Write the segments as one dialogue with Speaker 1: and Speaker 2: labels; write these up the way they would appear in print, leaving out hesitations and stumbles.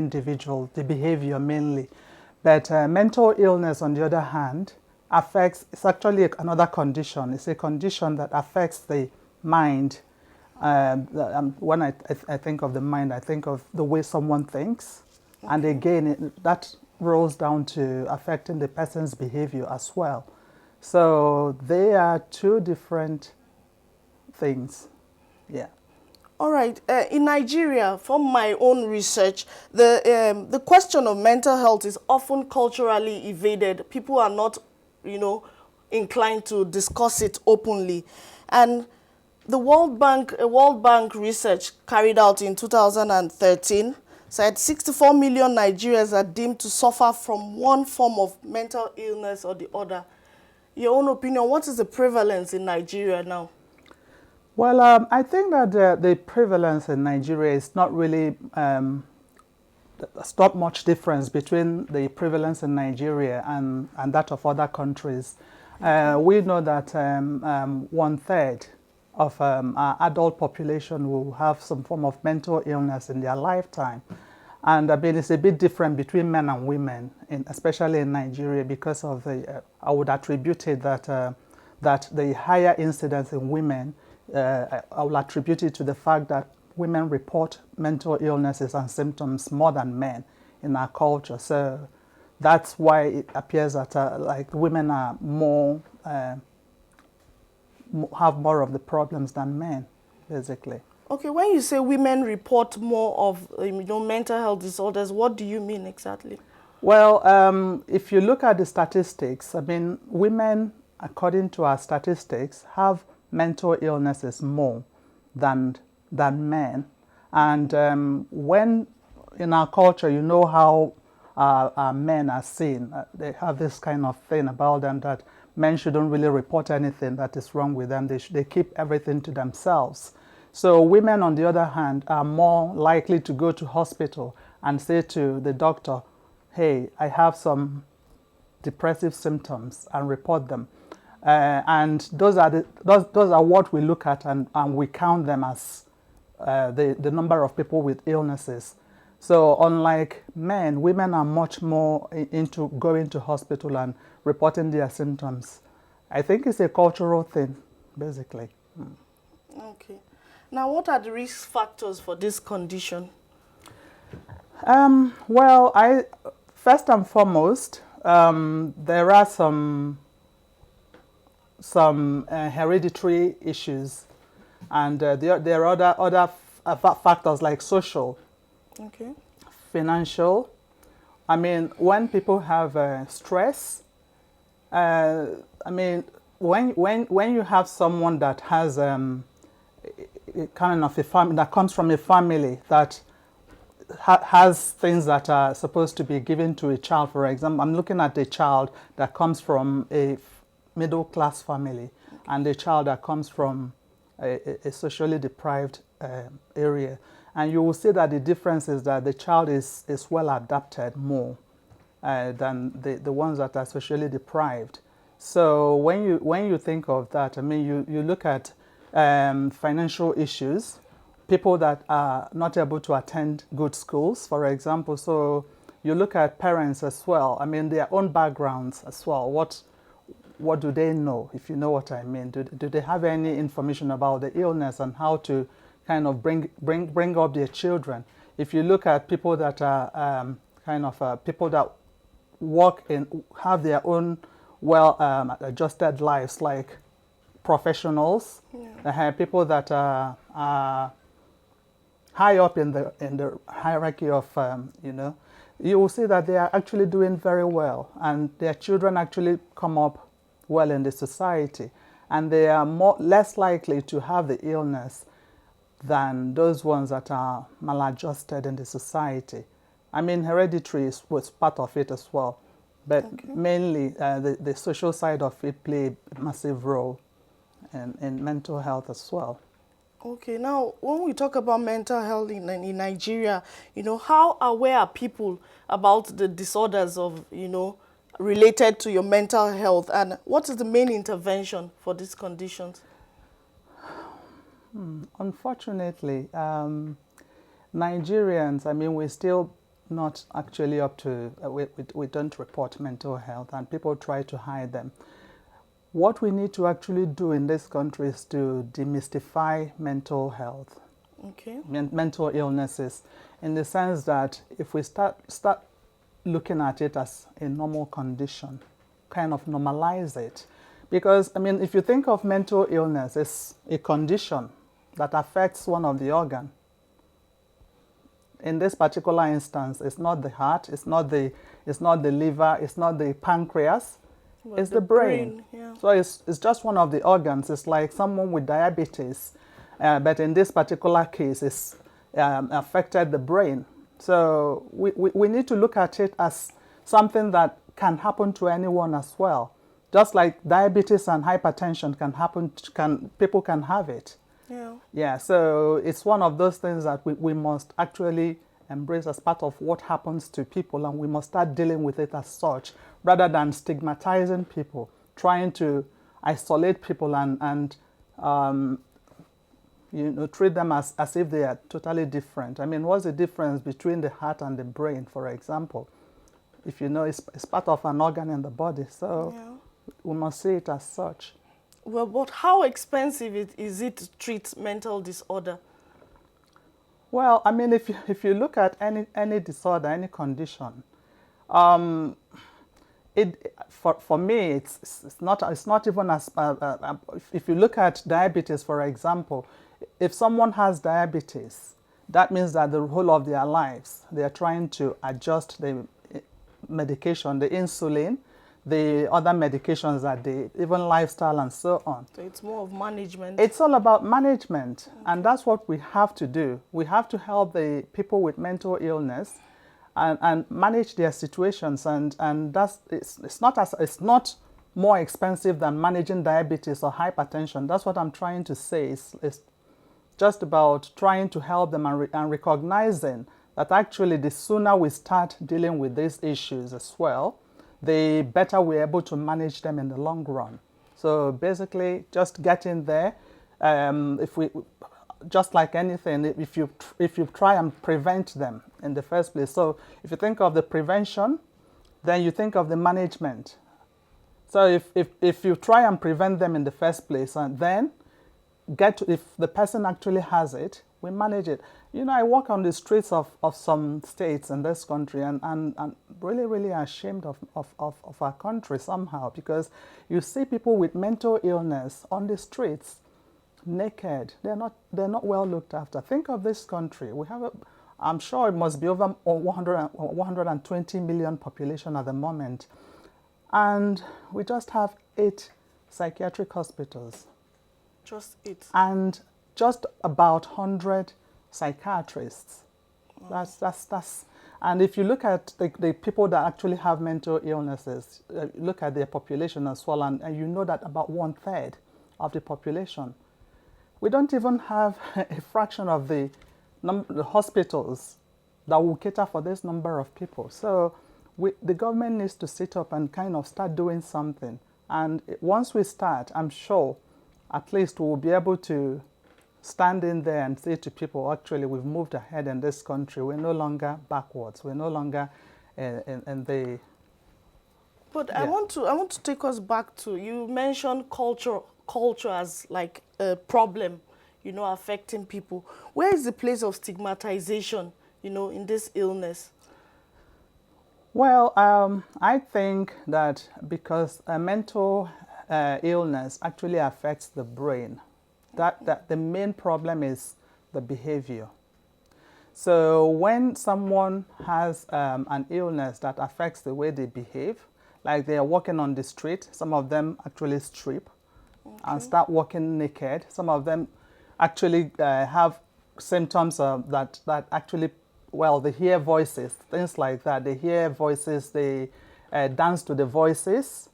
Speaker 1: individual, the behavior mainly. But mental illness, on the other hand, it's actually another condition. It's a condition that affects the mind. When I think of the mind, I think of the way someone thinks. Okay. And again, that rolls down to affecting the person's behavior as well. So they are two different things. Yeah.
Speaker 2: All right. In Nigeria, from my own research, the question of mental health is often culturally evaded. People are not, inclined to discuss it openly. And the World Bank research carried out in 2013 said 64 million Nigerians are deemed to suffer from one form of mental illness or the other. Your own opinion, what is the prevalence in Nigeria now?
Speaker 1: Well, I think that the prevalence in Nigeria is not really, there's not much difference between the prevalence in Nigeria and that of other countries. We know that 1/3 of our adult population will have some form of mental illness in their lifetime. And I mean, it's a bit different between men and women, especially in Nigeria, because of I would attribute it that the higher incidence in women, I will attribute it to the fact that women report mental illnesses and symptoms more than men in our culture. So that's why it appears that like women are more have more of the problems than men, basically.
Speaker 2: Okay, when you say women report more of mental health disorders, what do you mean exactly?
Speaker 1: Well, if you look at the statistics, I mean, women, according to our statistics, have mental illnesses more than men. And when in our culture, you know how our men are seen. They have this kind of thing about them that men shouldn't really report anything that is wrong with them. They keep everything to themselves. So women, on the other hand, are more likely to go to hospital and say to the doctor, hey, I have some depressive symptoms, and report them. And those are what we look at, and we count them as the number of people with illnesses. So unlike men, women are much more into going to hospital and reporting their symptoms. I think it's a cultural thing, basically.
Speaker 2: Okay. Now, what are the risk factors for this condition?
Speaker 1: Well, first and foremost, there are some hereditary issues, and there are other factors like social,
Speaker 2: okay,
Speaker 1: financial. I mean, when people have stress, I mean, when you have someone that has kind of a family that comes from a family that has things that are supposed to be given to a child. For example, I'm looking at a child that comes from a middle-class family, and a child that comes from a socially deprived area. And you will see that the difference is that the child is well adapted more than the ones that are socially deprived. So when you think of that, I mean, you look at financial issues, people that are not able to attend good schools, for example. So you look at parents as well. I mean, their own backgrounds as well. What do they know, if you know what I mean? Do they have any information about the illness and how to kind of bring up their children? If you look at people that are people that have their own adjusted lives, like professionals, yeah. People that are high up in the hierarchy of you will see that they are actually doing very well, and their children actually come up well in the society, and they are less likely to have the illness than those ones that are maladjusted in the society. I mean, hereditary was part of it as well, but okay. Mainly the social side of it play a massive role in mental health as well.
Speaker 2: Okay, now when we talk about mental health in Nigeria, how aware are people about the disorders of, related to your mental health, and what is the main intervention for these conditions?
Speaker 1: Unfortunately, Nigerians, I mean, we still not actually up to, we don't report mental health, and people try to hide them. What we need to actually do in this country is to demystify mental health,
Speaker 2: Okay.
Speaker 1: mental illnesses, in the sense that if we start looking at it as a normal condition, kind of normalize it. Because, I mean, if you think of mental illness, it's a condition that affects one of the organs. In this particular instance, it's not the heart, it's not the liver, it's not the pancreas,
Speaker 2: But
Speaker 1: it's the brain.
Speaker 2: Yeah.
Speaker 1: So it's just one of the organs. It's like someone with diabetes, but in this particular case, it's affected the brain. So we need to look at it as something that can happen to anyone as well. Just like diabetes and hypertension can happen, people can have it.
Speaker 2: Yeah.
Speaker 1: Yeah, so it's one of those things that we must actually embrace as part of what happens to people, and we must start dealing with it as such, rather than stigmatizing people, trying to isolate people and treat them as if they are totally different. I mean, what's the difference between the heart and the brain, for example? If you know, it's part of an organ in the body, so
Speaker 2: Yeah.
Speaker 1: we must see it as such.
Speaker 2: Well, but how expensive is it to treat mental disorder?
Speaker 1: Well, I mean, if you look at any disorder, any condition, for me it's not even as if you look at diabetes, for example, if someone has diabetes, that means that the whole of their lives they are trying to adjust the medication, the insulin, the other medications that they, even lifestyle and so on.
Speaker 2: So it's more of management.
Speaker 1: It's all about management, and that's what we have to do. We have to help the people with mental illness and manage their situations, and that's it's not more expensive than managing diabetes or hypertension. That's what I'm trying to say. It's just about trying to help them and recognizing that actually the sooner we start dealing with these issues as well, the better we're able to manage them in the long run. So basically, just get in there. Just like anything, if you try and prevent them in the first place. So if you think of the prevention, then you think of the management. So if you try and prevent them in the first place, and then if the person actually has it, we manage it. You know, I walk on the streets of some states in this country, and really, really ashamed of our country somehow, because you see people with mental illness on the streets, naked. They're not well looked after. Think of this country. We have I'm sure it must be over 120 million population at the moment, and we just have 8 psychiatric hospitals.
Speaker 2: Just it.
Speaker 1: And just about 100 psychiatrists.
Speaker 2: Wow.
Speaker 1: That's and if you look at the people that actually have mental illnesses, look at their population as well, and you know that about 1/3 of the population. We don't even have a fraction of the hospitals that will cater for this number of people. So the government needs to sit up and kind of start doing something. And once we start, I'm sure at least we'll be able to stand in there and say to people, actually, we've moved ahead in this country. We're no longer backwards. We're no longer in the...
Speaker 2: But
Speaker 1: Yeah.
Speaker 2: I want to take us back to, you mentioned culture as like a problem, you know, affecting people. Where is the place of stigmatization, you know, in this illness?
Speaker 1: Well, I think that because a mental illness actually affects the brain, that the main problem is the behavior. So when someone has an illness that affects the way they behave, like they are walking on the street, some of them actually strip and start walking naked. Some of them actually have symptoms that actually, well, they hear voices, things like that. They hear voices, they dance to the voices.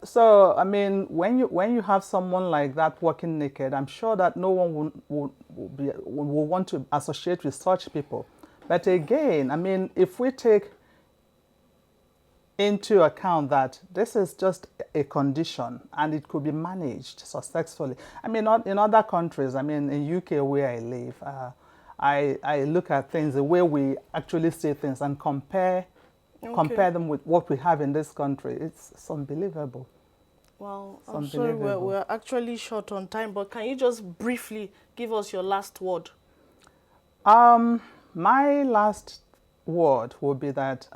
Speaker 1: So, I mean, when you have someone like that walking naked, I'm sure that no one will want to associate with such people. But again, I mean, if we take into account that this is just a condition and it could be managed successfully. I mean, not in other countries, I mean, in UK where I live, I look at things the way we actually see things and compare them with what we have in this country. It's unbelievable.
Speaker 2: Well, I'm sorry, we're actually short on time, but can you just briefly give us your last word?
Speaker 1: My last word would be that,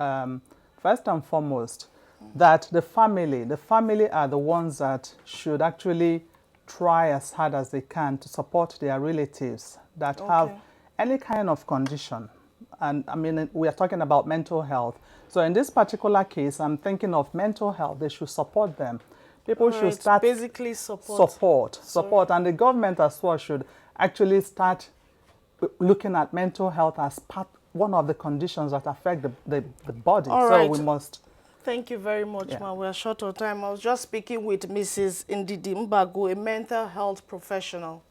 Speaker 1: first and foremost, that the family are the ones that should actually try as hard as they can to support their relatives that have any kind of condition. And I mean, we are talking about mental health. So in this particular case, I'm thinking of mental health. They should support them. People should start
Speaker 2: basically support,
Speaker 1: and the government as well should actually start looking at mental health as one of the conditions that affect the body. We must.
Speaker 2: Thank you very much, ma. We're short on time. I was just speaking with Mrs. Ndidi Mbago, a mental health professional.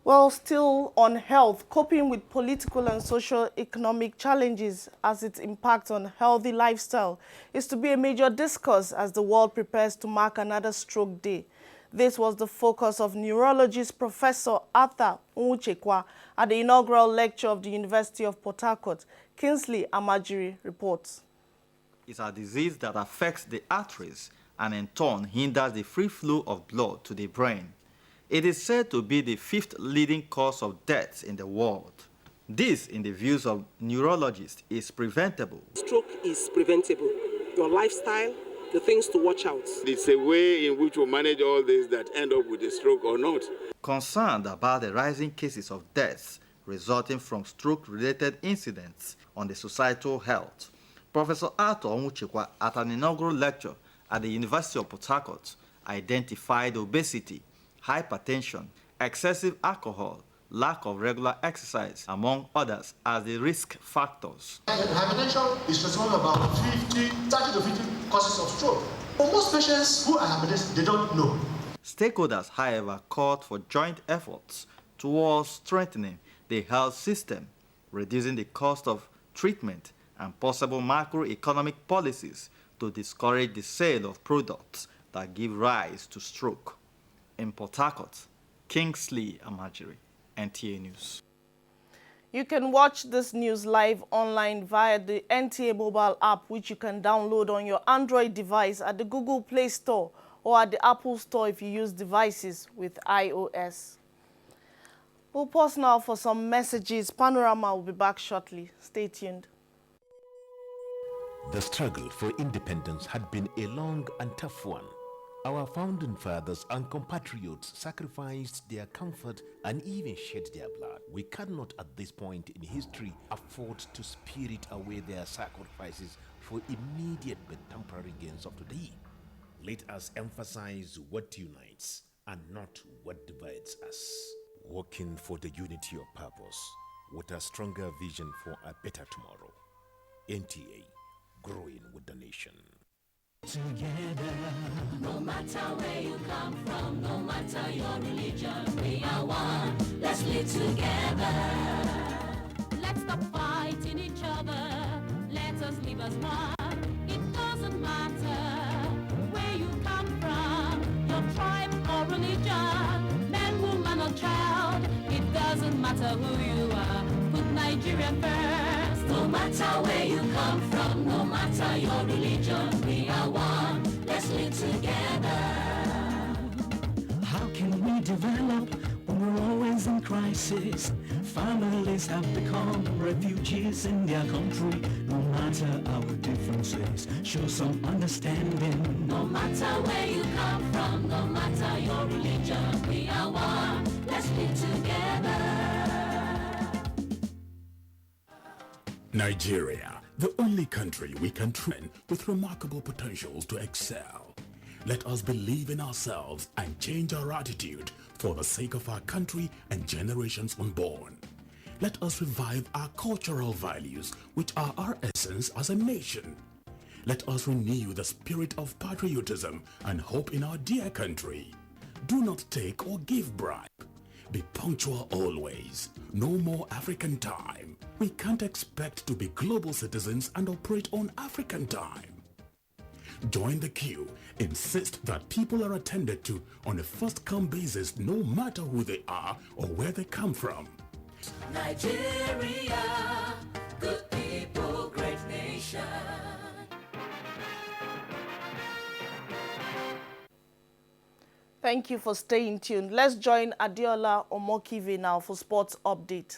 Speaker 2: Well, still on health, coping with political and socio-economic challenges as it impacts on healthy lifestyle is to be a major discourse as the world prepares to mark another Stroke Day. This was the focus of neurologist Professor Arthur Nwuchekwa at the inaugural lecture of the University of Port Harcourt. Kingsley Amajiri reports.
Speaker 3: It's a disease that affects the arteries and in turn hinders the free flow of blood to the brain. It is said to be the 5th leading cause of death in the world. This, in the views of neurologists, is preventable.
Speaker 4: Stroke is preventable. Your lifestyle, the things to watch out.
Speaker 5: It's a way in which we manage all this that end up with a stroke or not.
Speaker 3: Concerned about the rising cases of deaths resulting from stroke-related incidents on the societal health, Professor Arthur Nwuchekwa, at an inaugural lecture at the University of Port Harcourt, identified obesity, hypertension, excessive alcohol, lack of regular exercise, among others, as the risk factors.
Speaker 6: Hypertension is responsible about 30 to 50 causes of stroke. For most patients who are hypertensive, they don't know.
Speaker 3: Stakeholders, however, called for joint efforts towards strengthening the health system, reducing the cost of treatment, and possible macroeconomic policies to discourage the sale of products that give rise to stroke. In Port Harcourt, Kingsley Amajiri, NTA News.
Speaker 2: You can watch this news live online via the NTA mobile app, which you can download on your Android device at the Google Play Store or at the Apple Store if you use devices with iOS. We'll pause now for some messages. Panorama will be back shortly. Stay tuned.
Speaker 7: The struggle for independence had been a long and tough one. Our founding fathers and compatriots sacrificed their comfort and even shed their blood. We cannot at this point in history afford to spirit away their sacrifices for immediate but temporary gains of today. Let us emphasize what unites and not what divides us. Working for the unity of purpose with a stronger vision for a better tomorrow. NTA, growing with the nation.
Speaker 8: Together, no matter where you come from, no matter your religion, we are one. Let's live together. Let's stop fighting each other. Let us live as one. It doesn't matter where you come from, your tribe or religion, man, woman or child. It doesn't matter who you are. Put Nigeria first. No matter where you come from, no matter your religion, we are one. Let's live together.
Speaker 9: How can we develop when we're always in crisis? Families have become refugees in their country. No matter our differences, show some understanding.
Speaker 8: No matter where you come from, no matter your religion, we are one. Let's live together.
Speaker 10: Nigeria, the only country we can train with remarkable potentials to excel. Let us believe in ourselves and change our attitude for the sake of our country and generations unborn. Let us revive our cultural values, which are our essence as a nation. Let us renew the spirit of patriotism and hope in our dear country. Do not take or give bribe. Be punctual always. No more African time. We can't expect to be global citizens and operate on African time. Join the queue. Insist that people are attended to on a first-come basis no matter who they are or where they come from.
Speaker 8: Nigeria, good people, great nation.
Speaker 2: Thank you for staying tuned. Let's join Adiola Omokive now for sports update.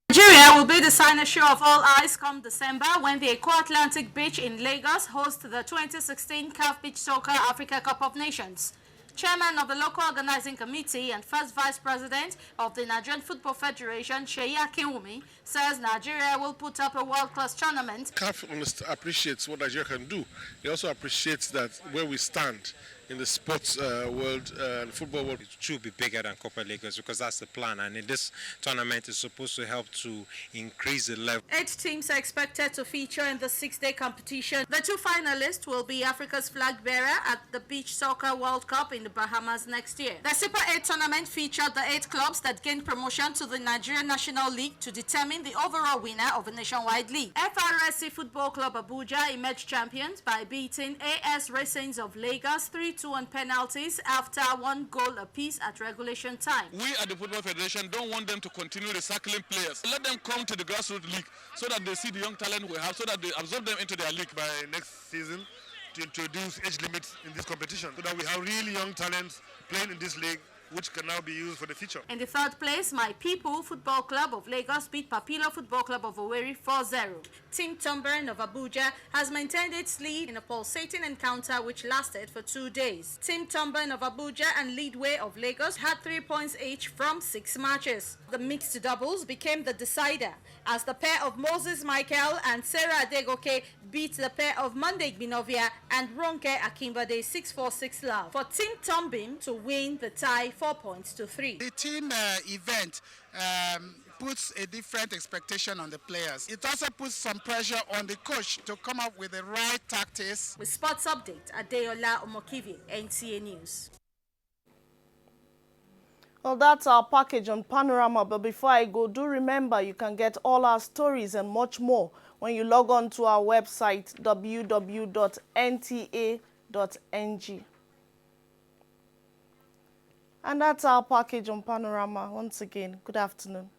Speaker 11: Nigeria will be the cynosure of all eyes come December when the Eco Atlantic Beach in Lagos hosts the 2016 CAF Beach Soccer Africa Cup of Nations. Chairman of the local organizing committee and first vice president of the Nigerian Football Federation, Sheyi Akinwumi, says Nigeria will put up a world-class tournament.
Speaker 12: CAF appreciates what Nigeria can do. He also appreciates that where we stand in the sports world and football world.
Speaker 13: It should be bigger than Copa Lagos because that's the plan, and in this tournament is supposed to help to increase the level.
Speaker 11: 8 teams are expected to feature in the 6-day competition. The 2 finalists will be Africa's flag bearer at the Beach Soccer World Cup in the Bahamas next year. The Super 8 tournament featured the 8 clubs that gained promotion to the Nigerian National League to determine the overall winner of a nationwide league. FRSC Football Club Abuja emerged champions by beating AS Racings of Lagos 3-2 on penalties after 1 goal apiece at regulation time.
Speaker 12: We at the Football Federation don't want them to continue recycling players. Let them come to the grassroots league so that they see the young talent we have, so that they absorb them into their league by next season, to introduce age limits in this competition so that we have really young talents playing in this league, which can now be used for the future.
Speaker 11: In the 3rd place, My People Football Club of Lagos beat Papilo Football Club of Owerri 4-0. Team Tomburn of Abuja has maintained its lead in a pulsating encounter which lasted for 2 days. Team Tomburn of Abuja and Leadway of Lagos had 3 points each from 6 matches. The mixed doubles became the decider as the pair of Moses Michael and Sarah Adegoke beat the pair of Monday Gbinovia and Ronke Akimbade 6-4-6 love for Team Tombin to win the tie 4 points to 3.
Speaker 14: The team event puts a different expectation on the players. It also puts some pressure on the coach to come up with the right tactics.
Speaker 11: With sports update, Adeola Omokivi, NTA News.
Speaker 2: Well, that's our package on Panorama, but before I go, do remember you can get all our stories and much more when you log on to our website, www.nta.ng. And that's our package on Panorama. Once again, good afternoon.